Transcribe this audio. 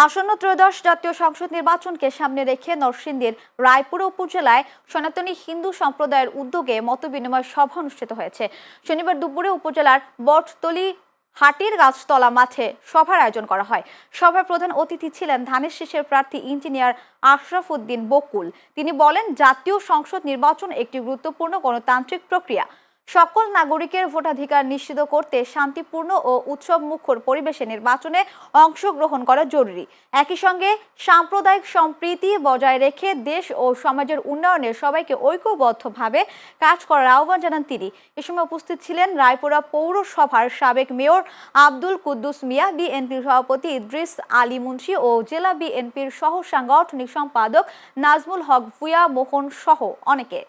আসন্ন ত্রয়োদশ জাতীয় সংসদ নির্বাচনকে সামনে রেখে নরসিংদীর রায়পুরা উপজেলায় সনাতনী হিন্দু সম্প্রদায়ের উদ্যোগে মতবিনিময় সভা অনুষ্ঠিত হয়েছে। শনিবার দুপুরে উপজেলার বটতলী হাটির গাছতলা মাঠে সভার আয়োজন করা হয়। সভার প্রধান অতিথি ছিলেন ধানের শীষের প্রার্থী ইঞ্জিনিয়ার আশরাফ উদ্দিন বকুল। তিনি বলেন, জাতীয় সংসদ নির্বাচন একটি গুরুত্বপূর্ণ গণতান্ত্রিক প্রক্রিয়া। সকল নাগরিকের ভোটাধিকার নিশ্চিত করতে শান্তিপূর্ণ ও উৎসবমুখর পরিবেশে নির্বাচনে অংশগ্রহণ করা জরুরি। একই সঙ্গে সাম্প্রদায়িক সম্প্রীতি বজায় রেখে দেশ ও সমাজের উন্নয়নে সবাইকে ঐক্যবদ্ধভাবে কাজ করার আহ্বান জানান তিনি। এ সময় উপস্থিত ছিলেন রায়পুরা পৌরসভার সাবেক মেয়র আব্দুল কুদ্দুস মিয়া, বিএনপির সভাপতি ইদ্রিস আলী মুন্সি ও জেলা বিএনপির সহ সাংগঠনিক সম্পাদক নাজমুল হক ভুয়া মোহন সহ অনেকে।